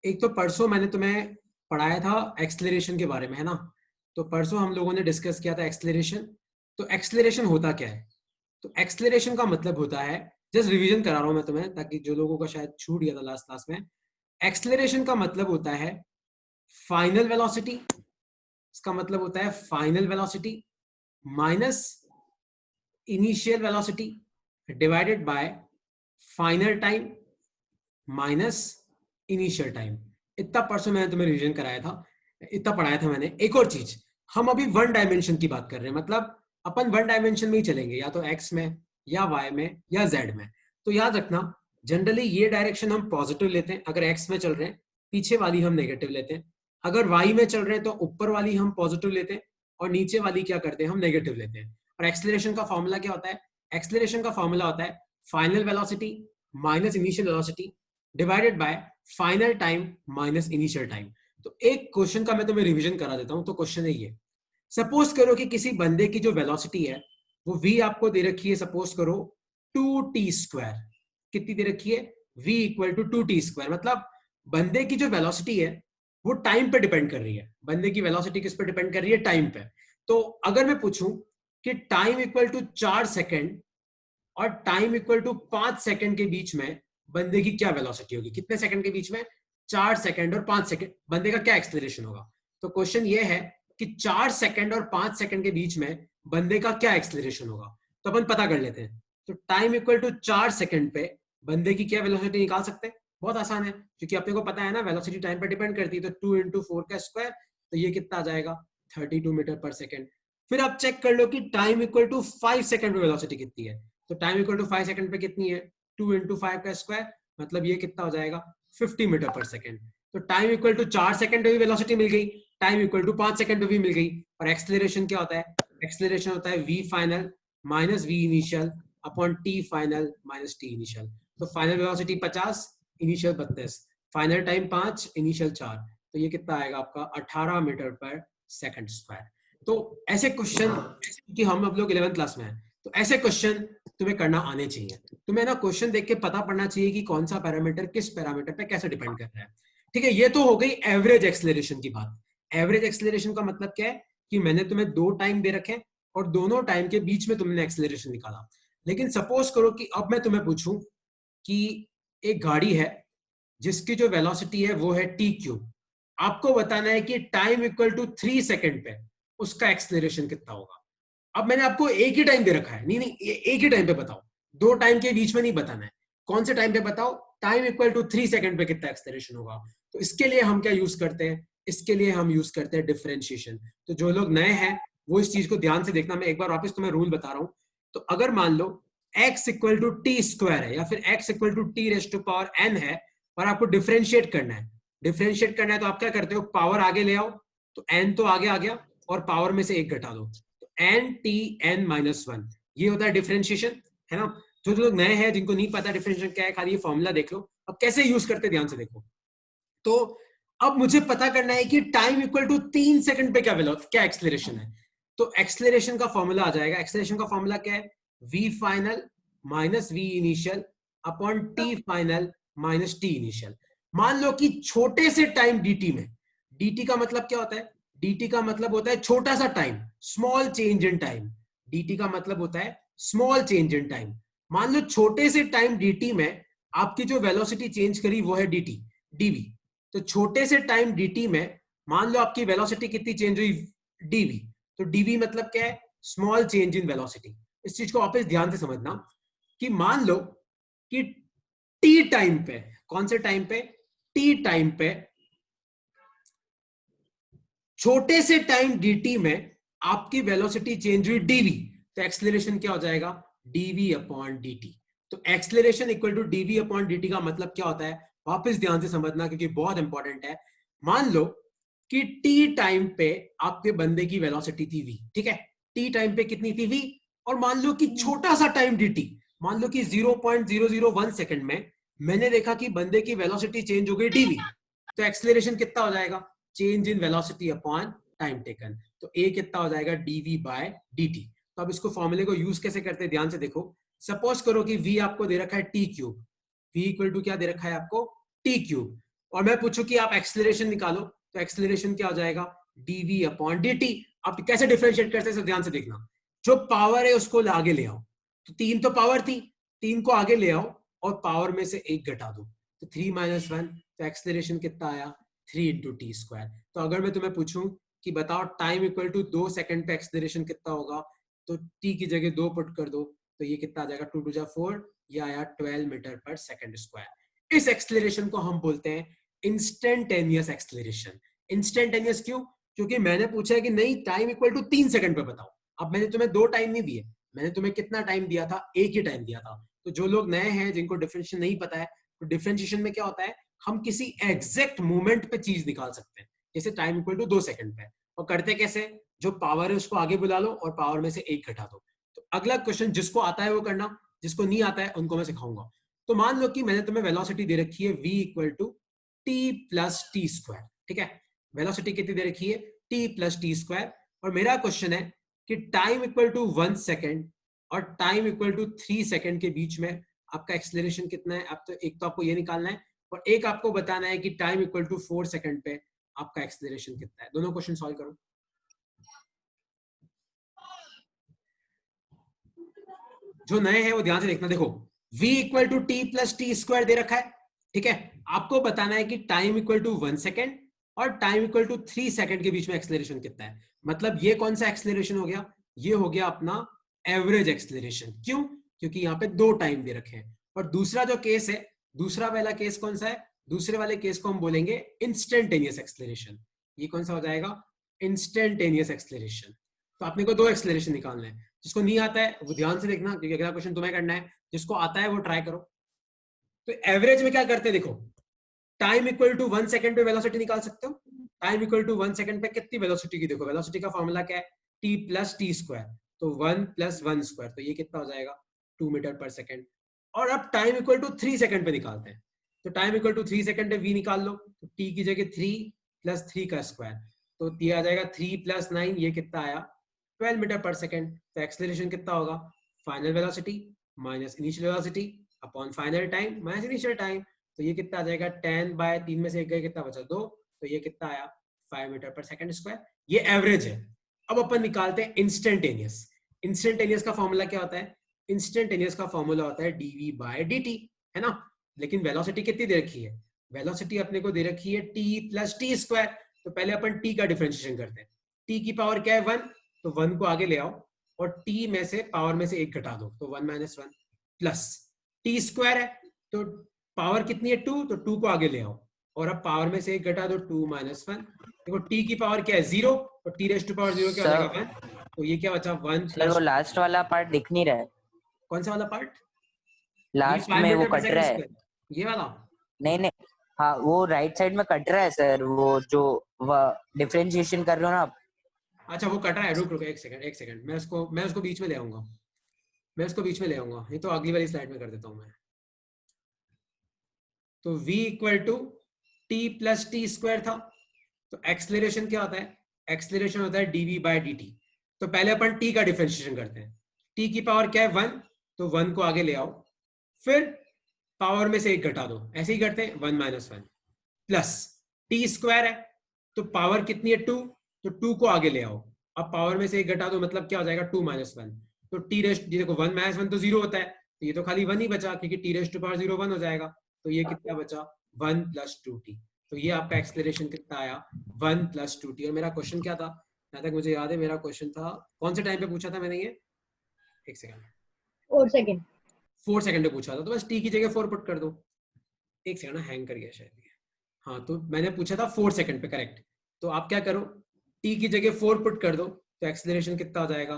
एक तो परसों मैंने तुम्हें पढ़ाया था एक्सेलरेशन के बारे में, है ना। तो परसों हम लोगों ने डिस्कस किया था एक्सेलरेशन। तो एक्सेलरेशन होता क्या है? तो एक्सेलरेशन का मतलब होता है, जस्ट रिवीजन करा रहा हूं मैं तुम्हें ताकि जो लोगों का शायद छूट गया था लास्ट क्लास में। एक्सेलरेशन का मतलब होता है फाइनल वेलोसिटी। इसका मतलब होता है final velocity minus initial velocity divided by final time minus initial time. इतना परसों मैंने तुम्हें रिवीजन कराया था, इतना पढ़ाया था मैंने। एक और चीज, हम अभी वन डायमेंशन की बात कर रहे हैं, मतलब अपन वन डायमेंशन में ही चलेंगे, या तो एक्स में या वाई में या जेड में। तो याद रखना, जनरली ये डायरेक्शन हम पॉजिटिव लेते हैं अगर एक्स में चल रहे हैं, पीछे वाली हम नेगेटिव लेते हैं। अगर वाई में चल रहे हैं तो ऊपर वाली हम पॉजिटिव लेते हैं और नीचे वाली क्या करते हैं, हम नेगेटिव लेते हैं। और एक्सेलरेशन का फॉर्मूला क्या होता है? एक्सेलरेशन का फॉर्मूला होता है final velocity minus initial velocity divided by final time minus initial time. तो एक क्वेश्चन का मैं तुम्हें रिवीजन करा देता हूं। तो क्वेश्चन है ये, सपोज करो कि किसी बंदे की जो वेलोसिटी है वो v आपको दे रखी है, सपोज करो 2t²। कितनी दे रखी है? v equal to 2t²। मतलब बंदे की जो वेलोसिटी है वो टाइम पे डिपेंड कर रही है। बंदे की वेलोसिटी किस पे डिपेंड कर रही है? टाइम पे। तो अगर मैं पूछूं कि टाइम इक्वल टू 4 सेकेंड और टाइम इक्वल टू 5 सेकेंड के बीच में बंदे की क्या वेलोसिटी होगी? कितने सेकंड के बीच में? 4 सेकेंड और 5 सेकेंड। बंदे का क्या एक्सेलरेशन होगा? तो क्वेश्चन ये है कि 4 सेकेंड और 5 सेकेंड के बीच में बंदे का क्या एक्सेलरेशन होगा। तो अपन पता कर लेते हैं। तो टाइम इक्वल टू 4 सेकेंड पे बंदे की क्या वेलोसिटी निकाल सकते हैं? बहुत आसान है, क्योंकि अपने को पता है ना वेलोसिटी टाइम पर डिपेंड करती है। तो 2 × 4 का स्क्वायर, तो ये कितना आ जाएगा? 32 मीटर पर सेकेंड। फिर आप चेक कर लो कि टाइम इक्वल टू 5 सेकेंड पे वेलोसिटी कितनी है। तो टाइम इक्वल टू 5 सेकेंड पे कितनी है? 2 × 5 का स्क्वायर, मतलब ये कितना हो जाएगा? 50 मीटर पर सेकेंड। तो टाइम इक्वल टू 4 सेकेंड पे भी वेलोसिटी मिल गई, टाइम इक्वल टू 5 सेकेंड पे भी मिल गई। और एक्सेलरेशन क्या होता है? एक्सेलरेशन होता है v final minus v initial upon t final minus t initial. तो final velocity 50, initial 32, final time 5, initial 4। तो ये कितना आएगा आपका? 18 मीटर पर सेकंड स्क्वायर। तो ऐसे क्वेश्चन, कि हम अब लोग 11th क्लास में हैं, तो ऐसे क्वेश्चन तुम्हें करना आने चाहिए। तुम्हें ना क्वेश्चन देख के पता पड़ना चाहिए कि कौन सा पैरामीटर किस पैरामीटर पे कैसे डिपेंड कर रहा है। ठीक है, ये तो हो गई एवरेज एक्सेलरेशन की बात। एवरेज एक्सेलरेशन का मतलब क्या है कि मैंने तुम्हें दो टाइम दे रखे और दोनों टाइम के बीच में तुमने एक्सेलरेशन निकाला। लेकिन सपोज करो कि अब मैं तुम्हें पूछूं कि एक गाड़ी है जिसकी जो वेलोसिटी है वो है t³। आपको बताना है कि टाइम इक्वल टू 3 सेकेंड पे उसका एक्सेलरेशन कितना होगा। अब मैंने आपको एक ही टाइम दे रखा है, नहीं नहीं एक ही टाइम पे बताओ, दो टाइम के बीच में नहीं बताना है। कौन से टाइम पे बताओ? टाइम इक्वल टू 3 सेकेंड पे कितना एक्सेलरेशन होगा। तो इसके लिए हम क्या यूज करते हैं? इसके लिए हम यूज करते हैं डिफरेंशिएशन। तो जो लोग नए हैं वो इस चीज को ध्यान से देखना। मैं एक बार वापस तुम्हें रूल बता रहा हूं। तो अगर मान लो x इक्वल टू t² है या फिर x इक्वल टू t⁻n है और आपको डिफरेंशिएट करना है, डिफरेंशिएट करना है तो आप क्या करते हो? पावर आगे ले आओ, तो n तो आगे आ गया और पावर में से एक घटा दो, n(t(n−1), ये होता है डिफरेंशिएशन, है ना। जो लोग नए हैं जिनको नहीं पता डिफरेंशिएशन क्या है, खाली ये फॉर्मूला देख लो। अब कैसे यूज करते ध्यान से देखो। तो अब मुझे पता करना है कि टाइम इक्वल टू 3 सेकंड पे क्या एक्सेलरेशन है। तो एक्सेलरेशन का फॉर्मूला आ जाएगा। एक्सेलरेशन का फॉर्मूला क्या है? v final minus v initial upon t final minus t initial. मान लो कि छोटे से टाइम dt में, dt का मतलब क्या होता है? dt का मतलब होता है छोटा सा time, small change in time. dt का मतलब होता है स्मॉल चेंज इन टाइम। मान लो छोटे से टाइम dt में आपकी जो वेलोसिटी चेंज करी वो है dt dv। तो छोटे से टाइम dt में मान लो आपकी वेलोसिटी कितनी चेंज हुई? dv। तो dv मतलब क्या है? Small change in velocity. इस चीज को वापस ध्यान से समझना कि मान लो कि t टाइम पे, कौन से टाइम पे? t टाइम पे छोटे से टाइम dt में आपकी वेलोसिटी चेंज हुई dv। तो एक्सेलरेशन क्या हो जाएगा? dv upon dt। तो acceleration equal to dv upon dt का मतलब क्या होता है? वापस ध्यान से समझना क्योंकि बहुत इंपॉर्टेंट है। मान लो कि t टाइम पे आपके बंदे की वेलोसिटी थी v, ठीक है। t टाइम पे कितनी थी v? और मान लो कि छोटा सा टाइम dt, मान लो कि 0.001 सेकंड में मैंने देखा कि बंदे की वेलोसिटी चेंज हो गई dv। तो एक्सेलरेशन कितना हो जाएगा? Change in velocity upon time taken. तो a कितना हो जाएगा? dv by dt। तो अब इसको फॉर्मूले को यूज कैसे करते हैं ध्यान से देखो। सपोज करो कि v आपको दे रखा है t³ v इक्वल टू क्या दे रखा है आपको? t³। और मैं पूछूं कि आप एक्सेलरेशन निकालो, तो एक्सेलरेशन क्या हो जाएगा, dv अपॉन dt। आप कैसे डिफरेंशिएट करते हैं ध्यान से देखना, जो पावर है उसको आगे ले आओ, तो 3 तो पावर थी, 3 को आगे ले आओ और पावर में से 1 घटा दो, तो 3 - 1, तो एक्सेलरेशन कितना आया, 3 इंटू टी स्क्वायर। तो अगर मैं तुम्हें पूछूं कि बताओ टाइम इक्वल टू 2 सेकंड पे एक्सेलरेशन कितना होगा, तो टी की जगह 2 पुट कर दो, तो ये कितना आ जाएगा, 2 × 4, ये आया 12 मीटर पर सेकंड स्क्वायर। इस एक्सेलरेशन को हम बोलते हैं इंस्टेंटेनियस एक्सेलरेशन। इंस्टेंटेनियस क्यों, क्योंकि मैंने पूछा है कि नहीं टाइम इक्वल टू 3 सेकंड पे बताओ। अब मैंने तुम्हें 2 टाइम नहीं दिए, मैंने तुम्हें कितना टाइम दिया था, एक ही टाइम दिया था। तो जो लोग नए हैं जिनको डिफरेंशिएशन नहीं पता है, तो डिफरेंशिएशन में क्या होता है, हम किसी एग्जैक्ट मोमेंट पे चीज निकाल सकते हैं, जैसे टाइम इक्वल टू 2 सेकंड पे। और करते कैसे, जो पावर है उसको आगे बुला लो और पावर में से 1 घटा दो। तो अगला क्वेश्चन जिसको आता है वो करना, जिसको नहीं आता है उनको मैं सिखाऊंगा। तो मान लो कि मैंने तुम्हें वेलोसिटी दे रखी है v equal to T plus T square, ठीक है, वेलोसिटी कितनी दे रखी है, टी प्लस टी स्क्वायर। और मेरा क्वेश्चन है कि टाइम इक्वल टू 1 सेकेंड और टाइम इक्वल टू 3 सेकेंड के बीच में आपका एक्सेलरेशन कितना है। अब तो एक तो आपको ये निकालना है और एक आपको बताना है कि टाइम इक्वल टू 4 सेकेंड पे आपका एक्सेलरेशन कितना है। दोनों क्वेश्चन सॉल्व करो। जो नए हैं वो ध्यान से देखना, देखो v equal to T plus T square दे रखा है, ठीक है, आपको बताना है कि टाइम इक्वल टू 1 सेकेंड और टाइम इक्वल टू 3 सेकेंड के बीच में एक्सेलरेशन कितना है। मतलब ये कौन सा एक्सेलरेशन हो गया, ये हो गया अपना एवरेज एक्सेलरेशन। क्यों, क्योंकि यहाँ पे 2 टाइम दे रखे हैं। और दूसरा जो केस है, दूसरा वाला केस कौन सा है, दूसरे वाले केस को हम बोलेंगे इंस्टेंटेनियस एक्सेलरेशन। ये कौन सा हो जाएगा, इंस्टेंटेनियस एक्सेलरेशन। तो आपने को 2 एक्सेलरेशन निकालना है, जिसको नहीं आता है वो ध्यान से देखना, क्योंकि अगला क्वेश्चन तुम्हें करना है, जिसको आता है वो ट्राई करो। तो एवरेज में क्या करते हैं, देखो टाइम इक्वल टू 1 सेकंड पे वेलोसिटी निकाल सकते हो। टाइम इक्वल टू 1 सेकंड पे कितनी वेलोसिटी की, देखो वेलोसिटी का फॉर्मूला क्या है, टी प्लस टी स्क्वायर, तो 1 + 1 स्क्वायर, तो ये कितना हो जाएगा, 2 मीटर पर सेकंड। और अब टाइम इक्वल टू 3 सेकंड पे निकालते हैं, तो टाइम इक्वल टू 3 सेकंड पे वी निकाल लो, तो टी की जगह 3 + 3 का स्क्वायर, तो ये आ जाएगा 3 + 9, ये कितना आया, 12 मीटर पर सेकंड। तो एक्सेलरेशन कितना होगा, final velocity minus initial velocity upon final time minus initial time, तो ये कितना आ जाएगा, 10/3 में से 1 गए, कितना बचा, 2, तो ये कितना आया, 5 मीटर पर सेकंड स्क्वायर। ये एवरेज है। अब अपन निकालते हैं इंस्टेंटेनियस। इंस्टेंटेनियस का फॉर्मूला क्या होता है, इंस्टेंटेनियस का फॉर्मूला होता है dv/dt, है ना। लेकिन वेलोसिटी कितनी दे रखी है, वेलोसिटी अपने को दे रखी है t + t स्क्वायर। तो पहले अपन t का डिफरेंशिएशन करते हैं। t की पावर क्या है, 1, तो 1 को आगे ले आओ और t में से पावर में से 1 घटा दो, तो 1 - 1 प्लस t स्क्वायर है, तो पावर कितनी है, 2, तो 2 को आगे ले आओ और अब पावर में से 1 घटा दो, 2 - 1। देखो t की पावर क्या है, 0, तो t⁻0 क्या हो जाएगा, 1, तो ये क्या बचा, 1 सर वो + लास्ट वाला पार्ट दिख नहीं रहा है, कौन सा वाला पार्ट, ये लास्ट 5 में वो मीटर पर कट सेकंड रहा है। स्क्वायर, ये वाला। नहीं नहीं, हाँ वो राइट साइड में कट रहा है सर, वो जो डिफरेंशिएशन कर रहे हो ना आप। अच्छा वो कट रहा है, रुक रुक 1 सेकंड 1 सेकंड, मैं उसको बीच में ले आऊंगा, मैं उसको बीच में ले आऊंगा, ये तो अगली वाली स्लाइड में कर देता हूँ मैं। तो v equal to T plus T square था, तो एक्सेलरेशन क्या होता है, एक्सेलरेशन होता है dv/dt। तो पहले अपन t का डिफरेंशिएशन करते हैं, t की पावर क्या है, 1, तो 1 को आगे ले आओ, फिर पावर में से 1 घटा दो, ऐसे ही करते हैं, 1 - 1 प्लस टी स्क्वायर है, तो पावर कितनी है, 2, तो 2 को आगे ले आओ, अब पावर में से 1 घटा दो, मतलब क्या हो जाएगा, 2 - 1, तो टी रेस्ट, देखो 1 - 1 तो 0 होता है, तो ये तो खाली 1 ही बचा, क्योंकि t⁻0 1 हो जाएगा, तो ये कितना बचा, 1 + 2t। तो ये आपका एक्सेलरेशन कितना आया, 1 + 2t। और मेरा क्वेश्चन क्या था, जहां तक मुझे याद है मेरा क्वेश्चन था, कौन से टाइम पे पूछा था मैंने ये, 1 सेकंड, 4 सेकंड, 4 सेकंड पे पूछा था, तो बस t की जगह 4 पुट कर दो। 1 सेकंड, हैंग कर गया शायद ये। हाँ तो मैंने पूछा था 4 सेकंड पे, करेक्ट। तो आप क्या करो, t की जगह 4 पुट कर दो, तो एक्सेलरेशन कितना हो जाएगा,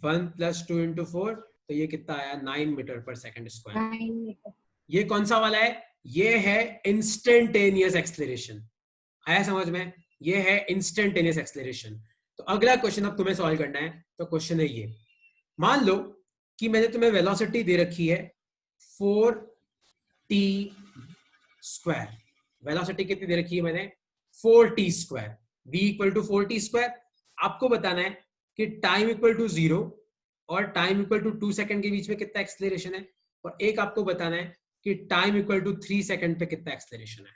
1 + 2 × 4, तो ये कितना आया, 9 मीटर पर सेकंड स्क्वायर। 9 मीटर। ये कौन सा वाला है, ये है इंस्टेंटेनियस एक्सेलरेशन। आया समझ में, ये है इंस्टेंटेनियस एक्सेलरेशन। तो अगला क्वेश्चन अब तुम्हें सॉल्व करना है। तो क्वेश्चन है ये, मान लो कि मैंने तुम्हें वेलोसिटी दे रखी है 4t स्क्वायर, वेलोसिटी कितनी दे रखी है मैंने, 4t square, v equal to 4t square. आपको बताना है कि टाइम इक्वल टू 0 और टाइम इक्वल टू 2 सेकंड के बीच में कितना एक्सेलरेशन है, और एक आपको बताना है कि टाइम इक्वल टू 3 सेकंड पे कितना एक्सेलरेशन है।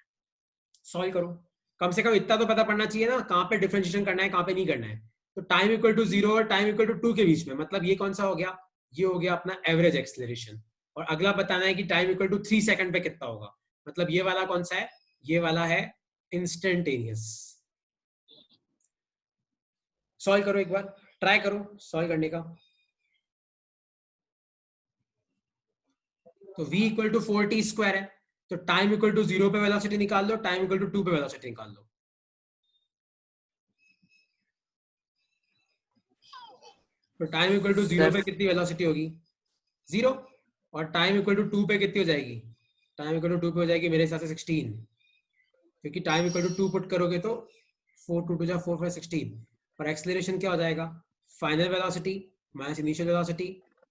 सॉल्व करो, कम से कम इतना तो पता पड़ना चाहिए ना कहाँ पे डिफरेंशिएशन करना है कहाँ पे नहीं करना है। तो टाइम इक्वल टू 0 और टाइम इक्वल टू 2 के बीच में, मतलब ये कौन सा हो गया, ये हो गया अपना एवरेज एक्सेलरेशन। और अगला बताना है कि टाइम इक्वल टू 3 सेकंड पे कितना होगा, मतलब ये वाला कौन सा है, ये वाला है इंस्टेंटेनियस। सॉल्व करो, एक बार ट्राई करो सॉल्व करने का। तो v equal to 4t square है, तो टाइम इक्वल टू 0 पे वेलोसिटी निकाल लो, टाइम इक्वल टू 2 पे वेलोसिटी निकाल लो। तो टाइम इक्वल टू 0 सर पे कितनी वेलोसिटी होगी, 0। और टाइम इक्वल टू 2 पे कितनी हो जाएगी, टाइम इक्वल टू 2 पे हो जाएगी मेरे हिसाब से 16, क्योंकि टाइम इक्वल टू 2 पुट करोगे तो 4 2 जा 4 5 16। और एक्सेलरेशन क्या हो जाएगा, final velocity minus initial velocity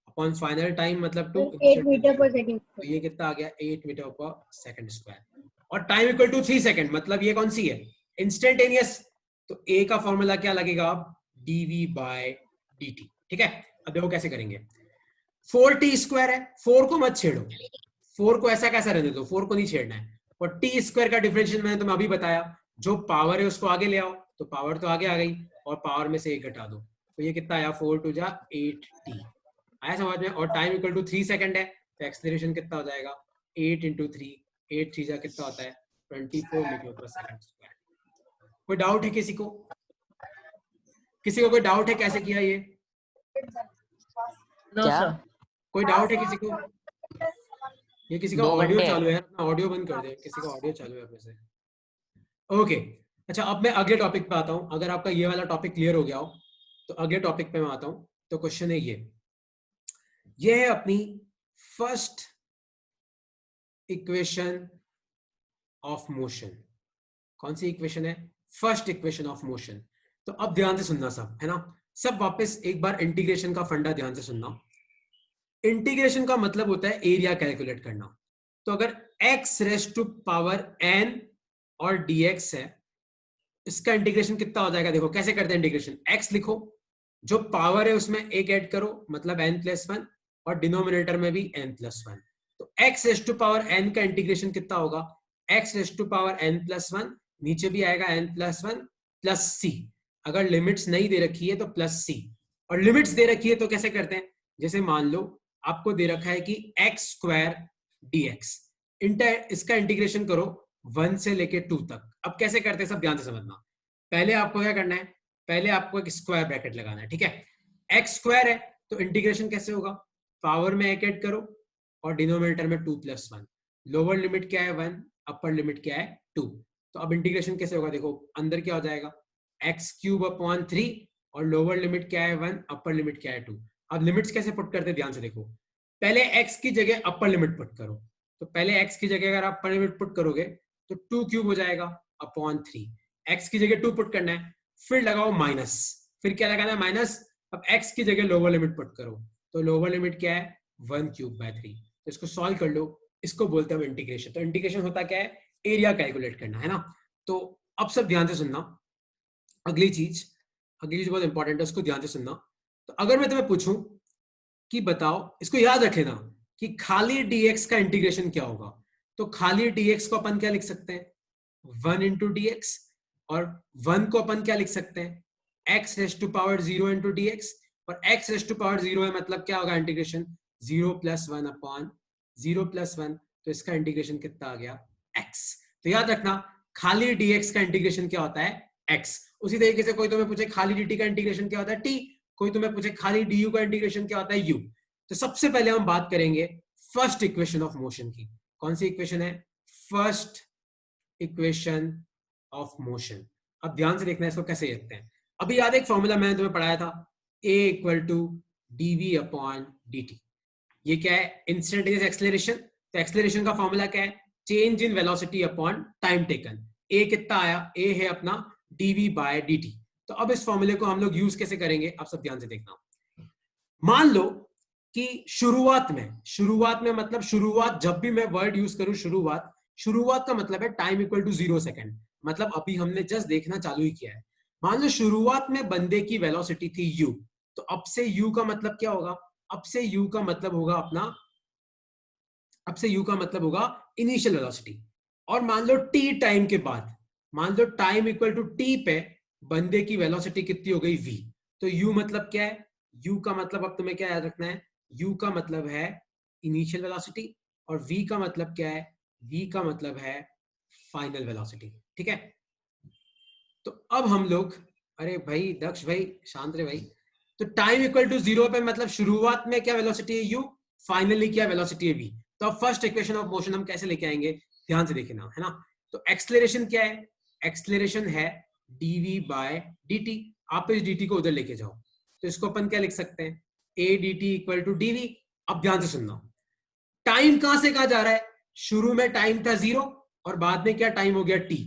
upon final time, मतलब 2 8 मीटर पर सेकंड। तो ये कितना आ गया 8 मीटर पर सेकंड स्क्वायर। और टाइम इक्वल टू 3 सेकंड, मतलब ये कौन सी है, इंस्टेंटेनियस। तो ए का फॉर्मूला क्या लगेगा अब, dv बाय dt। ठीक है, अब देखो कैसे करेंगे। 4t स्क्वायर है, 4 को मत छेड़ो, 4 को ऐसा कैसा रहने दो, 4 को नहीं छेड़ना है। और टी स्क्वायर का डिफरेंशियल मैंने तुम्हें अभी बताया, जो पावर है उसको आगे ले आओ, तो पावर तो आगे आ गई और पावर में से 1 घटा दो, तो ये कितना आया 4 2 जा 8t, आया समझ में। और टाइम इक्वल टू 3 सेकंड है, तो एक्सेलरेशन कितना हो जाएगा 8 इंटू 3, 8 3 जा कितना होता है 24 मीटर पर सेकंड स्क्वायर। कोई डाउट है किसी को, किसी को कोई डाउट है कैसे किया ये, नो क्या? सर। कोई डाउट है किसी को। ये किसी का 2 ऑडियो घंटे चालू है, अपना ऑडियो बंद कर दे, किसी का ऑडियो चालू है अपने से। ओके, अच्छा अब मैं अगले टॉपिक पे आता हूँ। अगर आपका ये वाला टॉपिक क्लियर हो गया हो तो अगले टॉपिक पे मैं आता हूँ। तो क्वेश्चन है ये है अपनी फर्स्ट इक्वेशन ऑफ मोशन। कौन सी इक्वेशन है, फर्स्ट इक्वेशन ऑफ मोशन। तो अब ध्यान से सुनना सब, है ना, सब वापस एक बार इंटीग्रेशन का फंडा ध्यान से सुनना। इंटीग्रेशन का मतलब होता है एरिया कैलकुलेट करना। तो अगर x raise to power n और dx है, इसका इंटीग्रेशन कितना हो जाएगा, देखो कैसे करते हैं इंटीग्रेशन। x लिखो, जो पावर है उसमें एक ऐड करो, मतलब n+1, और डिनोमिनेटर में भी n+1। तो x raise to power n का इंटीग्रेशन कितना होगा, x raise to power n+1, नीचे भी आएगा n+1 प्लस c। अगर लिमिट्स नहीं दे रखी है तो प्लस c, और लिमिट्स दे रखी है तो कैसे करते हैं, जैसे मान लो आपको दे रखा है कि x स्क्वायर dx, इसका इंटीग्रेशन करो 1 से लेके 2 तक। अब कैसे करते हैं सब ध्यान से समझना। पहले आपको क्या करना है, पहले आपको एक स्क्वायर ब्रैकेट लगाना है, ठीक है। x स्क्वायर है तो इंटीग्रेशन कैसे होगा, पावर में एक ऐड करो और डिनोमिनेटर में 2+1। लोअर लिमिट क्या है 1, अपर लिमिट क्या है 2। तो अब इंटीग्रेशन कैसे होगा, देखो अंदर क्या हो जाएगा x³ अपॉन 3, और लोअर लिमिट क्या है 1, अपर लिमिट क्या है 2। अब लिमिट्स कैसे पुट करते ध्यान से देखो, पहले x की जगह अपर लिमिट पुट करो। तो पहले x की जगह अगर आप अपर लिमिट पुट करोगे तो 2³ हो जाएगा अपॉन 3। x की जगह 2 पुट करना है, फिर लगाओ माइनस, फिर क्या लगाना है माइनस। अब x की जगह लोअर लिमिट पुट करो, तो लोअर लिमिट क्या है 1³/3। तो इसको सॉल्व कर लो, इसको बोलते हैं इंटीग्रेशन। तो इंटीग्रेशन होता क्या है, एरिया कैलकुलेट करना, है ना। तो अब सब ध्यान से सुनना, अगली चीज बहुत इंपॉर्टेंट है, उसको ध्यान से सुनना। तो अगर मैं तुम्हें पूछूं कि बताओ, इसको याद रख लेना कि खाली dx का इंटीग्रेशन क्या होगा। तो खाली dx को अपन क्या लिख सकते हैं 1 इंटू dx, और 1 को अपन क्या लिख सकते हैं x raise to power 0 into dx, और x रेज टू पावर 0 है मतलब क्या होगा इंटीग्रेशन 0+1 अपॉन 0+1। तो इसका इंटीग्रेशन कितना आ गया x। तो याद रखना खाली dx का इंटीग्रेशन क्या होता है x। उसी तरीके से कोई तुम्हें पूछे खाली dt का इंटीग्रेशन क्या होता है t, कोई तुम्हें पूछे खाली du का इंटीग्रेशन क्या होता है u। तो सबसे पहले हम बात करेंगे फर्स्ट इक्वेशन ऑफ मोशन की। कौन सी इक्वेशन है, फर्स्ट इक्वेशन ऑफ मोशन। अब ध्यान से देखना है इसको कैसे लिखते हैं। अभी याद एक फॉर्मूला मैंने तुम्हें पढ़ाया था, a equal to dv upon dt। ये क्या है, इंस्टेंटेनियस एक्सेलरेशन। तो एक्सेलरेशन का फॉर्मूला क्या है, change in velocity upon time taken. a कितना आया, a है अपना dv बाय dt। तो अब इस फॉर्मूले को हम लोग यूज कैसे करेंगे, अब सब ध्यान से देखना। मान लो कि शुरुआत में मतलब शुरुआत, जब भी मैं वर्ड यूज करूं शुरुआत का मतलब है टाइम इक्वल टू 0 सेकंड, मतलब अभी हमने जस्ट देखना चालू ही किया है। मान लो शुरुआत में बंदे की वेलोसिटी थी u, तो अब से u का मतलब क्या होगा, अब से u का मतलब होगा इनिशियल वेलोसिटी। और मान लो टी टाइम के बाद, मान लो टाइम इक्वल टू टी पे बंदे की वेलोसिटी कितनी हो गई v। तो u मतलब क्या है, u का मतलब अब तुम्हें क्या याद रखना है, u का मतलब है इनिशियल वेलोसिटी और v का मतलब क्या है, v का मतलब है फाइनल वेलोसिटी। ठीक है, तो अब हम लोग, अरे भाई दक्ष भाई शांत रहे भाई, तो टाइम इक्वल टू 0 पे मतलब शुरुआत में क्या वेलोसिटी है u, फाइनली क्या वेलोसिटी है v। तो अब फर्स्ट इक्वेशन ऑफ मोशन हम कैसे लेके आएंगे, ध्यान से देखना है ना। तो एक्सलेरेशन क्या है, एक्सलेरेशन है dv बाय dt। आप इस dt को उधर लेके जाओ, तो इसको अपन क्या लिख सकते हैं, a dt equal to dv। अब ध्यान से सुनना, टाइम कहां से कहां जा रहा है, शुरू में टाइम था 0 और बाद में क्या टाइम हो गया t,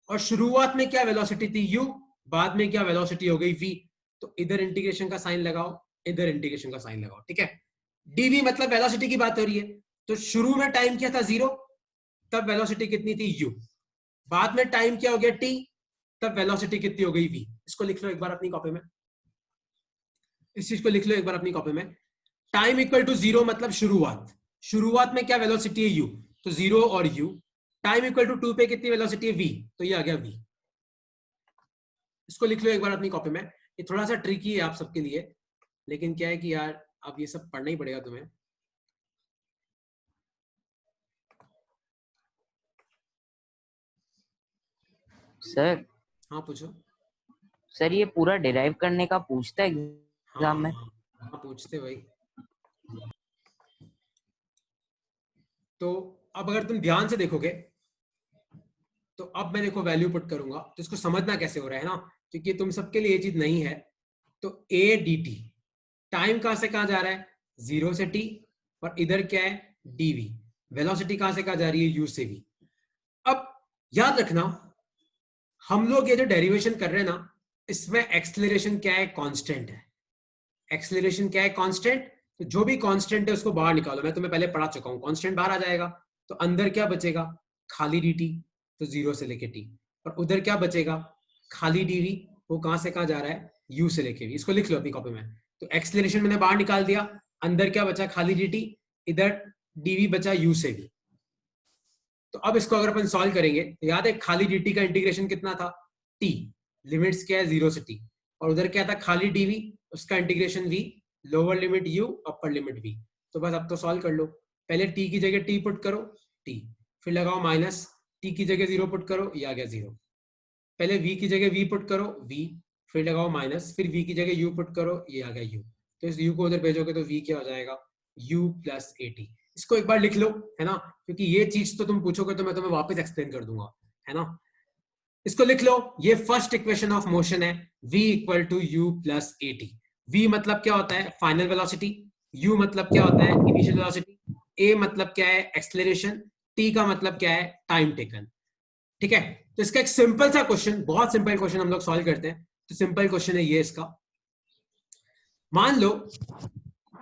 और शुरुआत में क्या वेलोसिटी थी u, बाद में क्या वेलोसिटी हो गई v। तो इधर इंटीग्रेशन का साइन लगाओ, इधर इंटीग्रेशन का साइन लगाओ। ठीक है, dv मतलब वेलोसिटी की बात हो रही है, तो शुरू में टाइम क्या था 0, तब वेलोसिटी कितनी थी u, बाद में टाइम क्या हो गया t, तब वेलोसिटी कितनी हो गई v। इसको लिख लो एक बार अपनी कॉपी में, इस चीज को लिख लो एक बार अपनी कॉपी में। टाइम इक्वल टू 0 मतलब शुरुआत, शुरुआत में क्या वेलोसिटी है u, तो 0 और u। टाइम इक्वल टू 2 पे कितनी वेलोसिटी है v, तो ये आ गया v। इसको लिख लो एक बार अपनी कॉपी में। ये थोड़ा सा ट्रिकी है आप सबके लिए, लेकिन क्या है कि यार अब ये सब पढ़ना ही पड़ेगा तुम्हें। सर हाँ पूछो। सर ये पूरा डिराइव करने का पूछता है हाँ एग्जाम में? हाँ हाँ पूछते भाई। तो अब अगर तुम ध्यान से देखोगे, तो अब मैं देखो वैल्यू पुट करूंगा, तो इसको समझना कैसे हो रहा है ना, क्योंकि तुम सबके लिए ये चीज नहीं है। तो ए डी टी, टाइम कहां से कहां जा रहा है, 0 से t, और इधर क्या है dv, वेलोसिटी कहां से कहां जा रही है u से v। अब याद रखना, हम लोग ये जो डेरिवेशन कर रहे हैं ना, इसमें एक्सलेरेशन क्या है, कांस्टेंट है। एक्सलेरेशन क्या है, कांस्टेंट। तो जो भी कांस्टेंट है उसको बाहर निकालो, मैं तुम्हें पहले पढ़ा चुका हूं, कांस्टेंट बाहर आ जाएगा, तो अंदर क्या बचेगा, खाली dt, तो 0 से लेके t, और उधर क्या बचेगा, खाली dv, वो कहां से कहां जा रहा है, u से लेके v। इसको लिख लो अपनी कॉपी में। तो एक्सलेरेशन मैंने बाहर निकाल दिया, अंदर क्या बचा, खाली dt, इधर dv बचा u से v। तो अब इसको अगर अपन सॉल्व करेंगे, तो याद है खाली dt का इंटीग्रेशन कितना था, t, लिमिट्स क्या है 0 से t, और उधर क्या था खाली dv, उसका integration v, lower limit u upper limit v। तो बस अब तो सॉल्व कर लो, पहले t की जगह t पुट करो t, फिर लगाओ माइनस, t की जगह 0 पुट करो, ये आ गया 0। पहले v की जगह v पुट करो v, फिर लगाओ माइनस, फिर v की जगह u पुट करो, ये आ गया u। तो इस u को उधर भेजोगे तो v क्या हो जाएगा, u प्लस at। इसको एक बार लिख लो, है ना, क्योंकि ये चीज तो तुम पूछोगे तो मैं तुम्हें वापस एक्सप्लेन कर दूंगा, है ना। इसको लिख लो, ये फर्स्ट इक्वेशन ऑफ मोशन है, v equal to u plus a t. v मतलब क्या होता है, फाइनल वेलोसिटी, u मतलब क्या होता है, इनिशियल वेलोसिटी, a मतलब क्या है, एक्सलेरेशन, t का मतलब क्या है, टाइम टेकन। ठीक है, तो इसका एक सिंपल सा क्वेश्चन, बहुत सिंपल क्वेश्चन हम लोग सॉल्व करते हैं। तो सिंपल क्वेश्चन है ये इसका, मान लो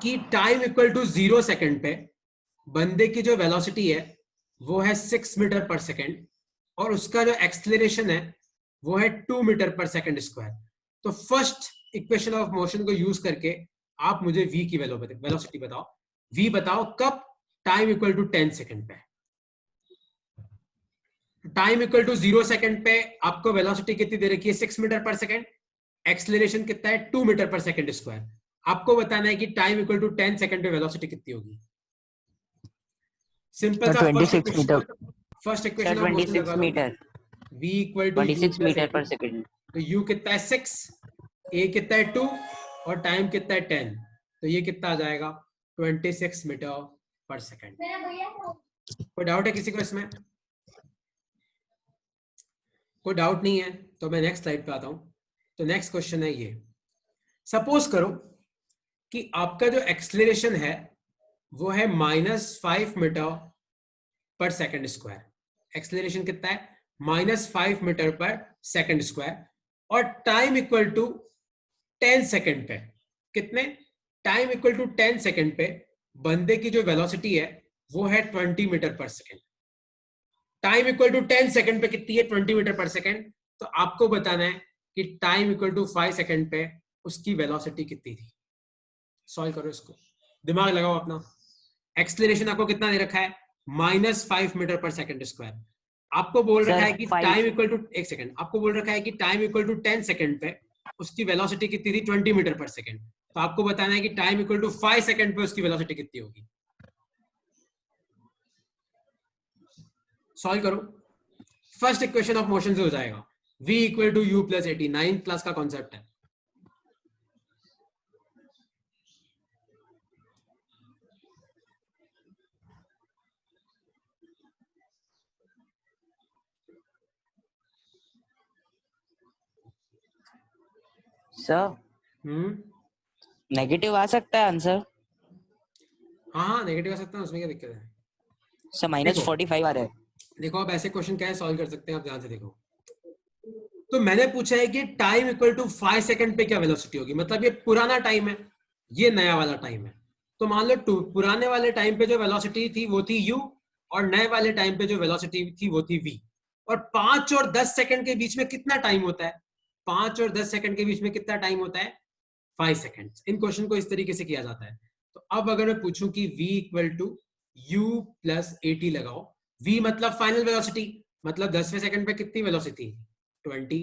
कि टाइम इक्वल टू 0 सेकंड पे बंदे की जो वेलोसिटी है वो है 6 मीटर पर सेकंड, और उसका जो एक्सलेरेशन है वो है 2 मीटर पर सेकंड स्क्वायर। तो फर्स्ट इक्वेशन ऑफ मोशन को यूज करके आप मुझे v की वेलोसिटी बताओ। v बताओ कब, टाइम इक्वल टू 10 सेकंड पे। टाइम इक्वल टू 0 सेकंड पे आपको वेलोसिटी कितनी दे रखी है, 6 मीटर पर सेकंड, एक्सलेरेशन कितना है, 2 मीटर पर सेकंड स्क्वायर। आपको बताना है कि टाइम इक्वल टू 10 सेकंड पे वेलोसिटी कितनी होगी। सिंपल सर सा 26 metre. First sir equation of motion 26 लगा लो, metre. v equal to u 26 plus a metre t. पर सेकंड। तो u कितना है 6, a कितना है 2, और टाइम कितना है 10, तो ये कितना आ जाएगा 26 मीटर पर सेकंड। कोई डाउट है किसी को इसमें, कोई डाउट नहीं है, तो मैं नेक्स्ट स्लाइड पे आता हूं। तो नेक्स्ट क्वेश्चन है ये, सपोज करो कि आपका जो एक्सलेरेशन है वो है -5 मीटर पर सेकंड स्क्वायर। एक्सलेरेशन कितना है, -5 मीटर पर सेकंड स्क्वायर, और टाइम इक्वल टू 10 सेकंड पे कितने, टाइम इक्वल टू 10 सेकंड पे बंदे की जो वेलोसिटी है वो है 20 मीटर पर second. Time equal to 10 second पे कितनी है, 20 मीटर पर सेकंड। तो आपको बताना है कि टाइम इक्वल टू 5 सेकंड पे उसकी वेलोसिटी कितनी थी। सॉल्व करो इसको, दिमाग लगाओ अपना। एक्सलेरेशन आपको कितना दे रखा है, -5 मीटर पर सेकंड स्क्वायर। आपको बोल रखा सर है कि 5 टाइम इक्वल टू, एक सेकंड, आपको बोल रखा है कि टाइम इक्वल टू 10 सेकंड पे उसकी वेलोसिटी कितनी थी 20 मीटर पर सेकंड। तो आपको बताना है कि टाइम इक्वल टू 5 सेकंड पे उसकी वेलोसिटी कितनी होगी। सॉल्व करो। फर्स्ट इक्वेशन ऑफ मोशन से हो जाएगा, v equal to u plus 80, 9th class का कॉन्सेप्ट है। सर नेगेटिव आ सकता है आंसर। हाँ हाँ नेगेटिव आ सकता है, उसमें क्या दिक्कत है। सर देखो -45 आ रहा है। देखो आप ऐसे क्वेश्चन क्या है सॉल्व कर सकते हैं, आप ध्यान से देखो। तो मैंने पूछा है कि टाइम इक्वल टू 5 सेकंड पे क्या वेलोसिटी होगी, मतलब ये पुराना टाइम है, ये नया वाला टाइम है। तो मान लो पुराने वाले टाइम पे जो वेलोसिटी थी वो थी u, और नए वाले टाइम पे जो वेलोसिटी थी वो थी v। और 5 और 10 सेकंड के बीच में कितना टाइम होता है, 5 और 10 सेकंड के बीच में कितना टाइम होता है, 5 सेकंड। इन क्वेश्चन को इस तरीके से किया जाता है। तो अब अगर मैं पूछूं कि v equal to u plus 80 लगाओ, v मतलब फाइनल वेलोसिटी, मतलब 10वें सेकंड पे कितनी वेलोसिटी, 20।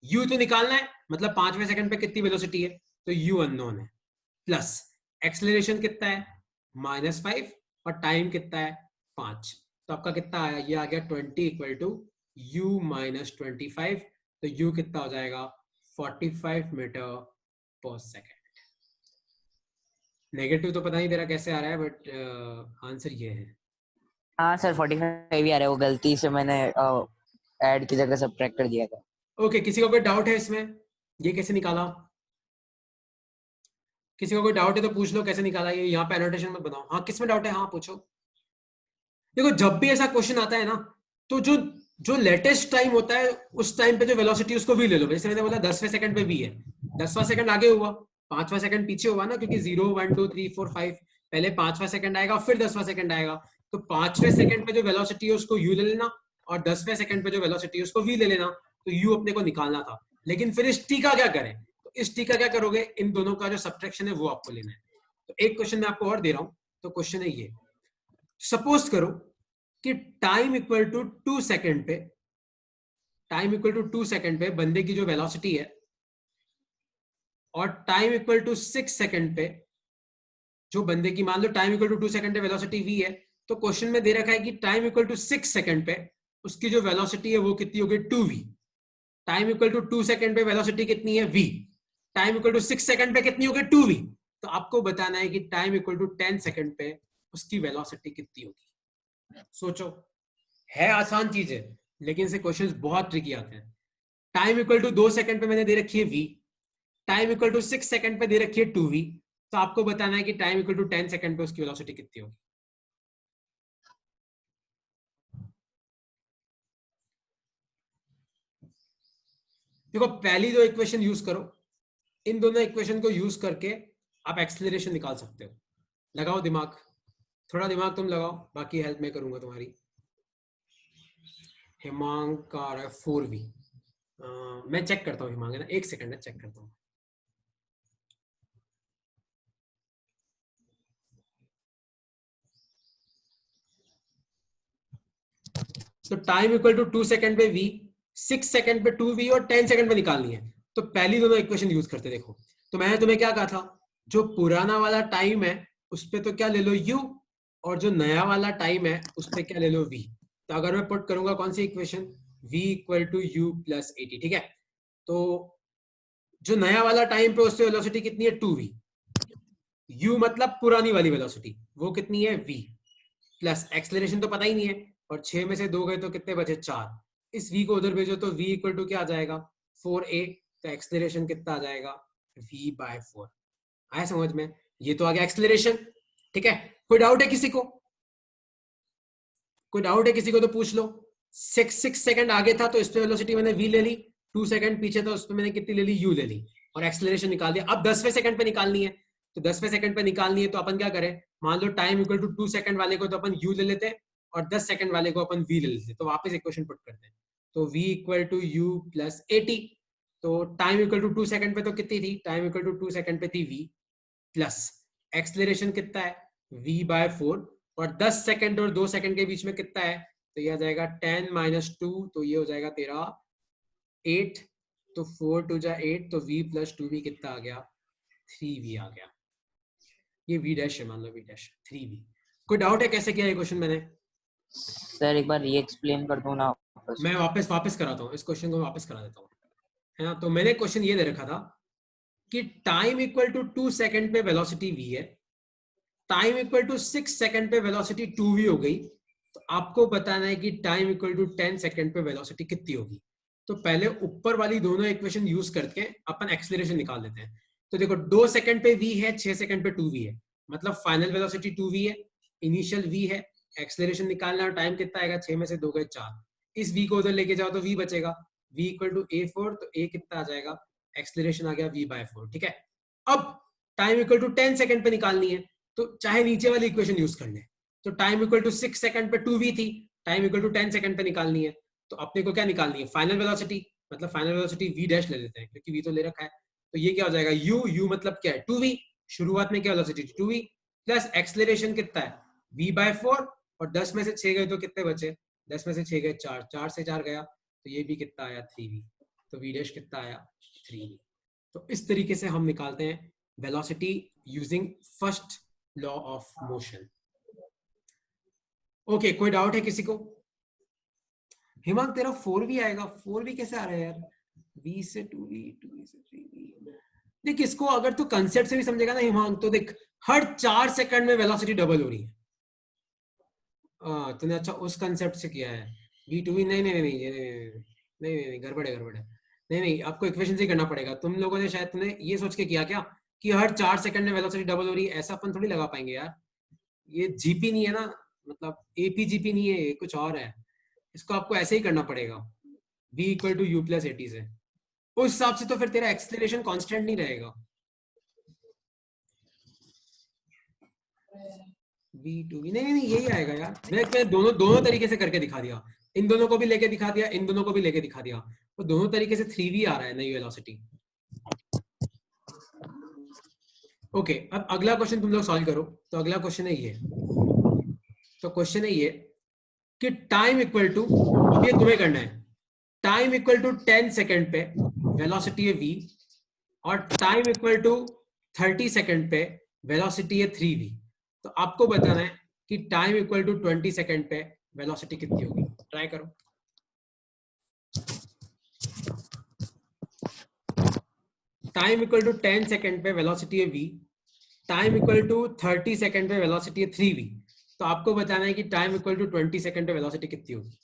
u तो निकालना है, मतलब 5वें सेकंड पे कितनी वेलोसिटी है, तो u अननोन है, प्लस एक्सेलरेशन कितना है -5, और टाइम कितना है 5। तो आपका कितना आया, ये आ गया 20 इक्वल टू u माइनस 25। तो u कितना हो जाएगा 45 मीटर पर सेकेंड। नेगेटिव तो पता नहीं तेरा कैसे आ रहा है, बट आंसर ये है। हाँ सर 45 ही आ रहा है, वो गलती से मैंने ऐड की जगह सब्ट्रैक्ट कर दिया था। ओके, किसी को कोई डाउट है इसमें, ये कैसे निकाला? किसी को कोई डाउट है तो पूछ लो कैसे निकाला ये, यहाँ पे एनोटेशन मत बनाओ। हाँ किसमें डाउट है, हाँ पूछो। देखो जब भी ऐसा क्वेश्चन आता है ना, तो जो जो लेटेस्ट टाइम होता है उस टाइम पे जो वेलोसिटी उसको भी ले लो। जैसे मैंने बोला 10वें सेकंड पे भी है, 10वां सेकंड आगे हुआ, 5वां सेकंड पीछे हुआ ना, क्योंकि 0 1 2 3 4 5 पहले 5वां सेकंड आएगा फिर 10वां सेकंड आएगा। तो 5वें सेकंड पे जो वेलोसिटी है उसको u ले लेना, और 10वें सेकंड पे जो वेलोसिटी है उसको v ले लेना। तो u अपने को निकालना था, लेकिन फिर इस t का क्या करें, तो इस t का क्या करोगे, इन दोनों का जो सब्ट्रैक्शन है वो आपको लेना है। तो एक क्वेश्चन मैं आपको और दे रहा हूं। तो क्वेश्चन है ये, सपोज करो कि टाइम इक्वल टू 2 सेकंड पे, टाइम इक्वल टू 2 सेकंड पे बंदे की जो वेलोसिटी है, और टाइम इक्वल टू 6 सेकंड पे जो बंदे की, मान लो टाइम इक्वल टू 2 सेकंड पे वेलोसिटी v है। तो क्वेश्चन में दे रखा है कि टाइम इक्वल टू 6 सेकंड पे उसकी जो वेलोसिटी है वो कितनी होगी 2v। Time equal to 2 second पे वेलोसिटी कितनी है v, time equal to 6 second पे कितनी होगी 2v। तो आपको बताना है कि टाइम इक्वल टू 10 सेकंड पे उसकी वेलोसिटी कितनी होगी। सोचो, है आसान चीज है, लेकिन से क्वेश्चंस बहुत ट्रिकी आते हैं। टाइम इक्वल टू 2 सेकंड पे मैंने दे रखी है v, time equal to 6 second पे दे रखी है 2v। तो आपको बताना है कि टाइम इक्वल टू 10 सेकंड पे उसकी वेलोसिटी कितनी होगी। देखो पहली दो इक्वेशन यूज करो, इन दोनों इक्वेशन को यूज करके आप एक्सेलरेशन निकाल सकते हो। लगाओ दिमाग, थोड़ा दिमाग तुम लगाओ, बाकी हेल्प मैं करूंगा तुम्हारी। हिमांग का आ रहा है 4v। मैं चेक करता हूँ हिमांग, है ना, एक सेकंड है, चेक करता हूँ। तो टाइम इक्वल टू 2 सेकंड पे v, 6 सेकंड पे 2v, और 10 सेकंड पे निकालनी है। तो पहली दोनों इक्वेशन यूज करते देखो। तो मैंने तुम्हें क्या कहा था, जो पुराना वाला टाइम है उस पे तो क्या ले लो u, और जो नया वाला टाइम है उस पे क्या ले लो v। तो अगर मैं पुट करूंगा कौन सी equation, v equal to u plus 80, ठीक है। तो जो नया वाला टाइम पे उससे वेलोसिटी कितनी है 2v, u मतलब पुरानी वाली वेलोसिटी वो कितनी है v, प्लस एक्सेलरेशन तो पता ही नहीं है, और 6 में से 2 गए तो कितने बचे 4। इस v को उधर भेजो तो v इक्वल टू क्या आ जाएगा 4a। तो एक्सेलरेशन कितना आ जाएगा v/4। आया समझ में, ये तो आ गया एक्सेलरेशन। ठीक है, कोई डाउट है किसी को, कोई डाउट है किसी को तो पूछ लो। 6 सेकंड आगे था तो इस पे वेलोसिटी मैंने v ले ली, 2 सेकंड पीछे था उस पे मैंने कितनी ले ली u ले ली, और एक्सेलरेशन निकाल दिया। अब 10वें सेकंड पे निकालनी है, तो 10वें सेकंड पे निकालनी है तो अपन क्या करें, मान लो टाइम इक्वल टू 2 सेकंड वाले को तो अपन u ले लेते हैं, और 10 सेकंड वाले को अपन v ले लेते हैं। तो वापस इक्वेशन पुट करते हैं, तो v equal to u plus 80। तो टाइम इक्वल टू 2 सेकंड पे तो कितनी थी, टाइम इक्वल टू 2 सेकंड पे थी v, प्लस एक्सेलरेशन कितना है v/4, और 10 सेकंड और 2 सेकंड के बीच में कितना है तो ये आ जाएगा 10 माइनस 2, तो ये हो जाएगा तेरा 8, तो 4 2 जा 8, तो v प्लस 2v कितना आ गया, 3v आ गया। ये v डैश है, मान लो v डैश 3v। कोई डाउट है कैसे किया ये क्वेश्चन मैंने? सर एक बार री एक्सप्लेन कर दो ना वापस। मैं वापस कराता हूँ, इस क्वेश्चन को मैं वापस करा देता हूँ, है ना। तो मैंने क्वेश्चन ये दे रखा था कि टाइम इक्वल टू 2 सेकंड पे वेलोसिटी v है, टाइम इक्वल टू 6 सेकंड पे वेलोसिटी 2v हो गई, तो आपको बताना है कि टाइम इक्वल टू 10 सेकंड पे वेलोसिटी कितनी होगी। तो पहले ऊपर वाली दोनों इक्वेशन यूज करके अपन एक्सेलरेशन निकाल लेते हैं। तो देखो 2 सेकंड पे v है, 6 सेकंड पे 2v है, मतलब फाइनल वेलोसिटी 2v है, इनिशियल v है, एक्सेलरेशन निकालना है, टाइम कितना आएगा, 6 में से 2 गए 4, इस v को उधर लेके जाओ तो v बचेगा, v इक्वल टू a4, तो a कितना आ जाएगा, एक्सेलरेशन आ गया v/4, ठीक है। अब टाइम इक्वल टू 10 सेकंड पे निकालनी है, तो चाहे नीचे वाली इक्वेशन यूज कर ले। तो टाइम इक्वल टू 6 सेकंड पे 2v थी, टाइम इक्वल टू 10 सेकंड पे निकालनी है, तो अपने को क्या निकालनी है, फाइनल वेलोसिटी, मतलब फाइनल वेलोसिटी v डैश ले लेते हैं क्योंकि v तो ले रखा है। तो ये क्या हो जाएगा, u मतलब क्या है 2v, शुरुआत में क्या वेलोसिटी थी 2v, प्लस एक्सेलरेशन कितना है v/4, और 10 में से 6 गए तो कितने बचे, 10 में से 6 गए 4, 4 से 4 गया, तो ये भी कितना आया 3v, तो v डैश कितना आया 3v। तो इस तरीके से हम निकालते हैं velocity using first law of motion. Okay, कोई डाउट है किसी को? हिमांक तेरा 4v आएगा, 4v कैसे आ रहा है यार, v से 2v, 2v से 3v। देख इसको अगर तू कंसेप्ट से भी समझेगा ना हिमांक, तो देख हर 4 सेकंड में वेलोसिटी डबल हो रही है। तूने अच्छा उस कंसेप्ट से किया है, v2v, नहीं नहीं नहीं नहीं नहीं नहीं नहीं, गड़बड़ है गड़बड़ है, नहीं नहीं, आपको इक्वेशन से करना पड़ेगा। तुम लोगों ने शायद तुमने ये सोच के किया क्या कि हर 4 सेकंड में वेलोसिटी डबल हो रही है, ऐसा अपन थोड़ी लगा पाएंगे यार, ये जीपी नहीं है ना, मतलब एपीजीपी नहीं है, ये कुछ और है। इसको आपको ऐसे ही करना पड़ेगा, v equal to u plus a t से, उस हिसाब से तो फिर तेरा एक्सेलरेशन कांस्टेंट नहीं रहेगा। v2v नहीं नहीं यही आएगा यार, मैं दोनों दोनों तरीके से करके दिखा दिया, इन दोनों को भी लेके दिखा दिया, इन दोनों को भी लेके दिखा दिया, तो दोनों तरीके से 3v आ रहा है नई वेलोसिटी। ओके, अब अगला क्वेश्चन तुम लोग सॉल्व करो। तो अगला क्वेश्चन है ये, तो क्वेश्चन है ये कि टाइम इक्वल टू, अब ये तुम्हें करना है, टाइम इक्वल टू 10 सेकंड पे वेलोसिटी है v, और टाइम इक्वल टू 30 सेकंड पे वेलोसिटी है 3v। तो आपको बताना है कि टाइम इक्वल टू 20 सेकंड पे वेलोसिटी कितनी होगी। ट्राई करो। टाइम इक्वल टू 10 सेकंड पे वेलोसिटी है v, time equal to 30 second पे वेलोसिटी है 3v। तो आपको बताना है कि टाइम इक्वल टू 20 सेकंड पे वेलोसिटी कितनी होगी।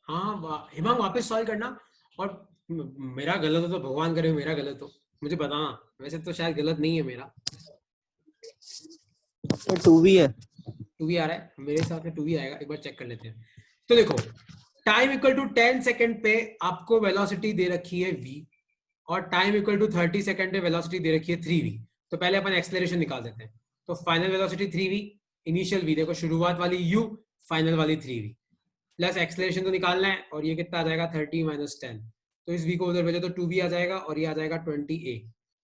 हाँ हिमांग वापस सॉल्व करना, और मेरा गलत हो तो भगवान करे मेरा गलत हो, मुझे बताना, वैसे तो शायद गलत नहीं है मेरा। तो 2v है। 2v आ रहा है मेरे हिसाब से, 2v आएगा, एक बार चेक कर लेते हैं। तो देखो टाइम इक्वल टू 10 सेकंड पे आपको वेलोसिटी दे रखी है v, और टाइम इक्वल टू 30 सेकंड पे वेलोसिटी दे रखी है 3v। तो पहले अपन एक्सेलरेशन निकाल देते हैं। तो final velocity 3v, initial v, देखो शुरुआत वाली u, फाइनल वाली 3v, प्लस एक्सेलरेशन तो निकालना है, और ये कितना आ जाएगा 30 माइनस 10, तो इस v को उधर भेजो तो 2v आ जाएगा, और ये आ जाएगा 20a।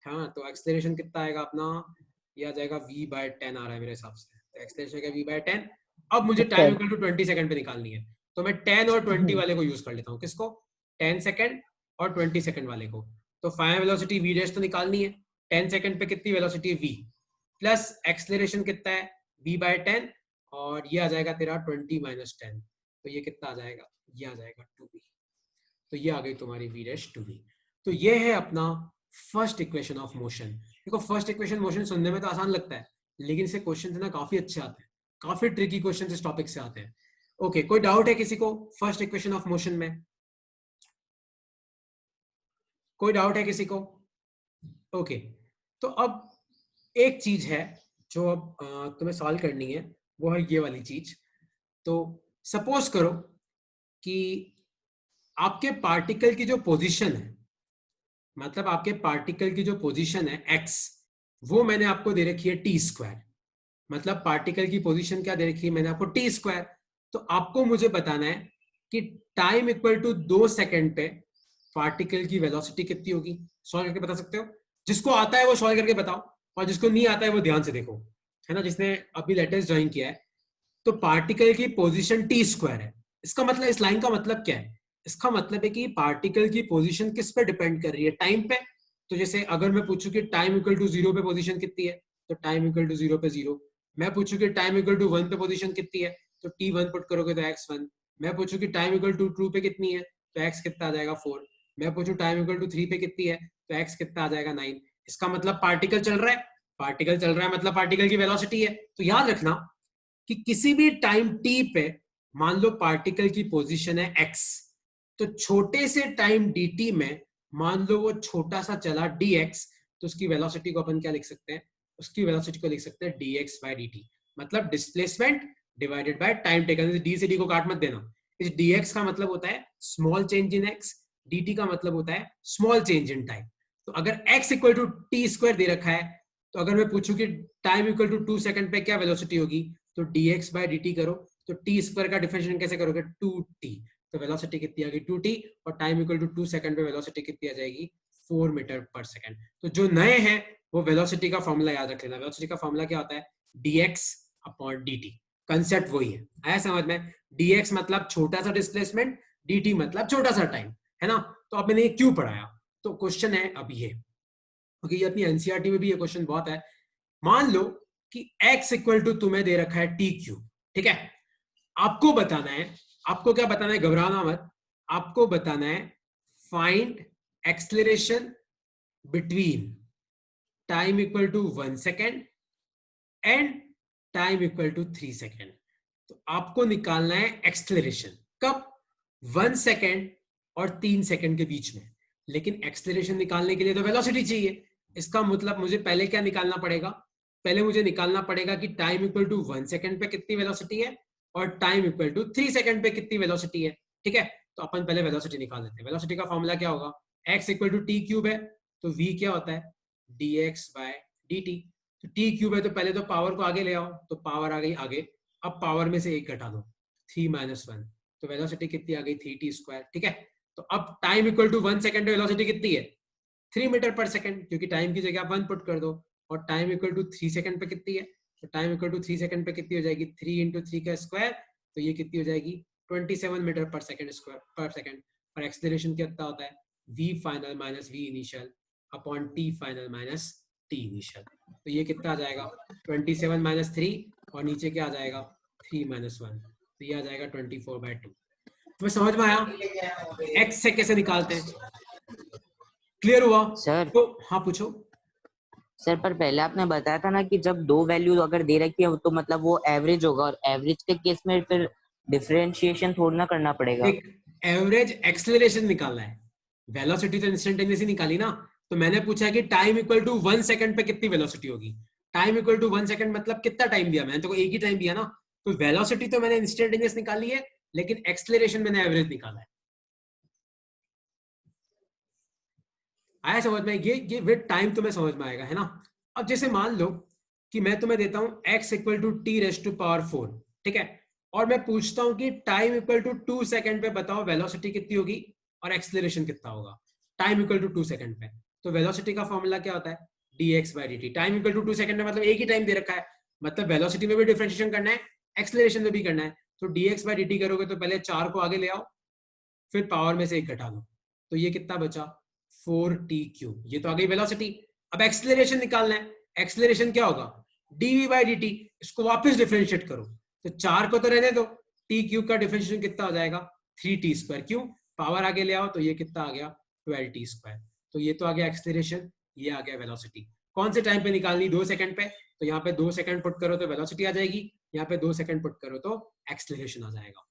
हाँ, तो एक्सेलरेशन कितना आएगा अपना, ये आ जाएगा v/10 आ रहा है मेरे हिसाब से, तो एक्सेलरेशन का v/10। अब मुझे टाइम इक्वल टू 20 सेकंड पे निकालनी है, तो मैं 10 और 20 वाले को यूज कर लेता हूँ। किसको, 10 सेकंड और 20 सेकंड वाले को। तो फाइनल वेलोसिटी v डैश तो निकालनी है, 10 सेकंड पे कितनी वेलोसिटी है v, प्लस एक्सेलरेशन कितना है v/10, और ये आ जाएगा तेरा 20 माइनस 10, तो ये कितना आ जाएगा, ये आ जाएगा 2v। तो ये आ गई तुम्हारी v डैश 2v। तो ये है अपना फर्स्ट इक्वेशन ऑफ मोशन। देखो फर्स्ट इक्वेशन मोशन सुनने में तो आसान लगता है, लेकिन इससे क्वेश्चन ना काफी अच्छे आते हैं, काफी ट्रिकी क्वेश्चन इस टॉपिक से आते हैं। ओके, कोई डाउट है किसी को फर्स्ट इक्वेशन ऑफ मोशन में? कोई डाउट है किसी को? ओके, तो अब एक चीज है जो अब तुम्हें सॉल्व करनी है, वो है ये वाली चीज। तो सपोज करो कि आपके पार्टिकल की जो पोजीशन है मतलब आपके पार्टिकल की जो पोजीशन है x, वो मैंने आपको दे रखी है टी स्क्वायर। मतलब पार्टिकल की पोजीशन क्या दे रखी है मैंने आपको, टी स्क्वायर। तो आपको मुझे बताना है कि टाइम इक्वल टू 2 सेकंड पे पार्टिकल की वेलोसिटी कितनी होगी। सॉल्व करके बता सकते हो? जिसको आता है वो सॉल्व करके बताओ, और जिसको नहीं आता है वो ध्यान से देखो, है ना, जिसने अभी लेटेस्ट ज्वाइन किया है। तो पार्टिकल की पोजीशन टी स्क्वायर है। इसका मतलब, इस लाइन का मतलब क्या है? इसका मतलब है कि पार्टिकल की पोजीशन किस पे डिपेंड कर रही है, टाइम पे। तो जैसे अगर मैं पूछूं कि टाइम इक्वल टू 0 पे पोजीशन कितनी है, तो टाइम इक्वल टू 0 पे 0। मैं पूछूं कि टाइम इक्वल टू 1 पे पोजीशन कितनी है, तो t1 पुट करोगे तो x1। मैं पूछूं कि टाइम इक्वल टू 2 पे कितनी है, तो x कितना आ जाएगा 4। मैं पूछूं टाइम इक्वल टू 3 पे कितनी है, तो x कितना आ जाएगा 9। इसका मतलब पार्टिकल चल रहा है। पार्टिकल चल रहा है मतलब पार्टिकल की वेलोसिटी है। तो याद रखना कि किसी भी टाइम t पे मान लो पार्टिकल की पोजीशन है x, तो छोटे से टाइम dt में मान लो वो छोटा सा चला dx, तो उसकी वेलोसिटी को अपन क्या लिख सकते हैं, उसकी वेलोसिटी को लिख सकते हैं dx बाय dt। मतलब displacement divided by time taken. D से डी को काट मत देना। इस dx का मतलब होता है small change in x, dt का मतलब होता है स्मॉल चेंज इन टाइम। तो अगर x equal to t square दे रखा है, तो अगर मैं पूछूं कि टाइम इक्वल टू 2 सेकंड पे क्या वेलोसिटी होगी, तो dx बाय dt करो, तो टी स्क्वायर का डिफरेंशिएशन कैसे करोगे, 2t। तो वेलोसिटी कितनी आ गई 2t, और टाइम इक्वल टू 2 सेकंड पे वेलोसिटी कितनी आ जाएगी 4 मीटर पर सेकंड। तो जो नए हैं वो वेलोसिटी का फॉर्मूला याद रख लेना। वेलोसिटी का फॉर्मूला क्या होता है, dx अपॉन dt। कंसेप्ट वही है, आया समझ में? dx मतलब छोटा सा डिस्प्लेसमेंट, dt मतलब छोटा सा टाइम, है ना। तो अब मैंने ये क्यों पढ़ाया, तो क्वेश्चन है अब ये, क्योंकि ये अपनी एनसीईआरटी में भी ये क्वेश्चन बहुत है। मान लो कि x इक्वल टू तुम्हें दे रखा है टी क्यूब, ठीक है। आपको बताना है, आपको क्या बताना है, घबराना मत। आपको बताना है find acceleration between time equal to 1 second and time equal to 3 second. तो आपको निकालना है एक्सलेरेशन कब, 1 सेकेंड और 3 सेकेंड के बीच में। लेकिन एक्सलेरेशन निकालने के लिए तो वेलोसिटी चाहिए। इसका मतलब मुझे पहले क्या निकालना पड़ेगा, पहले मुझे निकालना पड़ेगा कि टाइम इक्वल टू 1 सेकेंड पे कितनी वेलोसिटी है और टाइम इक्वल टू 3 सेकेंड पे कितनी वेलोसिटी है, ठीक है। तो अपन पहले वेलोसिटी निकाल लेते हैं। वेलोसिटी का फॉर्मूला क्या होगा, x equal to t cube है, तो v क्या होता है, dx बाय dt। तो टी क्यूब है तो पहले तो पावर को आगे ले आओ, तो पावर आ गई आगे। अब पावर में से एक घटा दो, 3 - 1, तो वेलोसिटी कितनी आ गई 3t², ठीक है। तो अब टाइम इक्वल टू 1 सेकेंड पे वेलोसिटी कितनी है, 3 मीटर पर सेकेंड, क्योंकि टाइम की जगह आप 1 पुट कर दो। और टाइम इक्वल टू 3 सेकेंड पे कितनी है, तो टाइम इक्वल टू 3 सेकेंड पे कितनी हो जाएगी, 3 × 3 का स्क्वायर, तो ये कितनी हो जाएगी 27 मीटर पर सेकेंड स्क्वायर पर सेकेंड। और एक्सेलरेशन कितना होता है, v final minus v initial upon t final minus t initial. तो ये कितना आ जाएगा 27 - 3, और नीचे क्या आ जाएगा 3 - 1, तो ये आ जाएगा 24/2। तुम्हें समझ में आया x से कैसे निकालते हैं, क्लियर हुआ? सर तो हाँ पूछो। सर पर पहले आपने बताया था ना कि जब दो वैल्यू अगर दे रखी है तो मतलब वो एवरेज होगा, और एवरेज के केस में फिर डिफरेंशिएशन थोड़ा ना करना पड़ेगा। देख, एवरेज एक्सेलरेशन निकालना है, वेलोसिटी तो इंस्टेंटेनियस ही निकाली ना। तो मैंने पूछा कि टाइम इक्वल टू 1 सेकेंड पे कितनी वेलोसिटी होगी। टाइम इक्वल टू 1 सेकेंड मतलब कितना टाइम दिया, मैंने तो एक ही टाइम दिया ना। तो वेलोसिटी तो मैंने इंस्टेंटेनियस निकाली है, लेकिन एक्सेलरेशन मैंने एवरेज निकाला है। आया समझ में? ये विद टाइम तुम्हें समझ में आएगा, है ना। अब जैसे मान लो कि मैं तुम्हें देता हूं x equal to t raise to power 4, ठीक है। और मैं पूछता हूं कि टाइम इक्वल टू 2 सेकेंड पे बताओ वेलोसिटी कितनी होगी और एक्सेलरेशन कितना होगा, टाइम इक्वल टू 2 सेकेंड पे। तो वेलोसिटी का फॉर्मूला क्या होता है, dx by dt। Time equal to 2 second में मतलब एक ही टाइम दे रखा है, मतलब वेलोसिटी में भी डिफरेंशिएशन करना है, एक्सेलरेशन में भी करना है। तो dx बाई dt करोगे तो पहले 4 को आगे ले आओ, फिर पावर में से एक घटा दो, तो ये कितना बचा 4t³। ये तो आ गई वेलोसिटी। अब एक्सेलरेशन निकालना है, एक्सेलरेशन क्या होगा dv/dt। इसको वापस डिफरेंशिएट करो, तो 4 को तो रहने दो, t³ का डिफरेंशिएशन कितना हो जाएगा 3t²। क्यों, पावर आगे ले आओ, तो ये कितना आ गया 12t²। तो ये तो आ गया एक्सेलरेशन, ये आ गया वेलोसिटी। कौन से टाइम पे निकालनी, 2 सेकंड पे। तो यहाँ पे 2 सेकंड पुट करो तो वेलोसिटी आ जाएगी, यहाँ पे 2 सेकंड पुट करो तो एक्सेलरेशन आ जाएगा।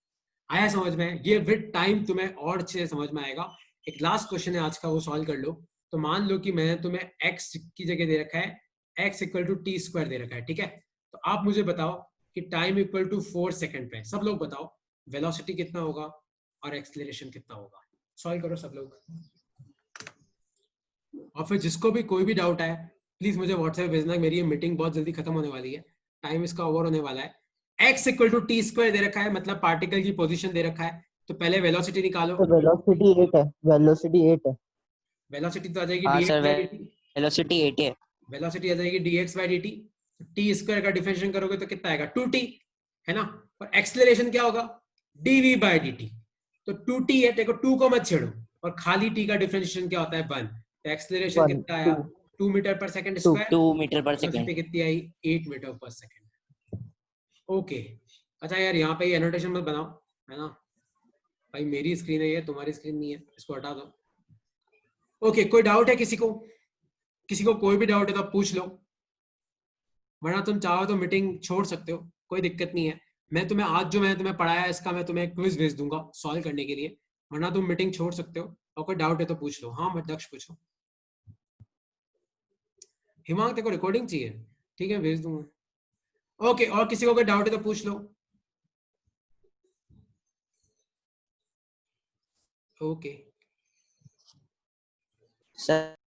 आया समझ में? ये विद टाइम तुम्हें और अच्छे से समझ में आएगा। एक लास्ट क्वेश्चन है आज का, वो सॉल्व कर लो। तो मान लो कि मैंने तुम्हें x की जगह दे रखा है x इक्वल टू t² दे रखा है, ठीक है। तो आप मुझे बताओ कि टाइम इक्वल टू 4 सेकंड पे, सब लोग बताओ वेलोसिटी कितना होगा और एक्सेलरेशन कितना होगा। सॉल्व करो सब लोग। और फिर जिसको भी कोई भी डाउट आए प्लीज मुझे व्हाट्सएप भेजना, मेरी ये मीटिंग बहुत जल्दी खत्म होने वाली है, टाइम इसका ओवर होने वाला है। x equal to t square दे रखा है, मतलब पार्टिकल की पोजीशन दे रखा है, तो पहले वेलोसिटी निकालो। तो वेलोसिटी 8 है, वेलोसिटी 8 है। वेलोसिटी तो आ जाएगी हाँ sir, dx by dt, velocity 8 है। वेलोसिटी आ जाएगी dx by dt, T square का डिफरेंशिएशन करोगे तो कितना आएगा 2t, है ना। और एक्सेलरेशन क्या होगा dv बाई dt, तो 2t है, देखो 2 को मत छेड़ो, और खाली t का डिफरेंशिएशन क्या होता है 1, तो एक्सेलरेशन 1 कितना आया 2 2 मीटर पर सेकंड 2 स्क्वायर, 2 मीटर पर वेलोसिटी सेकेंड। कितनी आई 8 मीटर पर सेकंड। ओके, अच्छा यार यहाँ पे ये एनोटेशन मत बनाओ, है ना भाई, मेरी स्क्रीन है ये, तुम्हारी स्क्रीन नहीं है, इसको हटा दो। ओके, कोई डाउट है किसी को? किसी को कोई भी डाउट है तो आप पूछ लो, वरना तुम चाहो तो मीटिंग छोड़ सकते हो, कोई दिक्कत नहीं है। मैं तुम्हें आज जो मैंने तुम्हें पढ़ाया है इसका मैं तुम्हें क्विज भेज दूंगा सॉल्व करने के लिए, वरना तुम मीटिंग छोड़ सकते हो, और कोई डाउट है तो पूछ लो। हाँ मत दक्ष पूछो। हिमांक तेरे को रिकॉर्डिंग चाहिए? ठीक है भेज दूंगा। ओके, और किसी को कोई डाउट है तो पूछ लो। Okay sir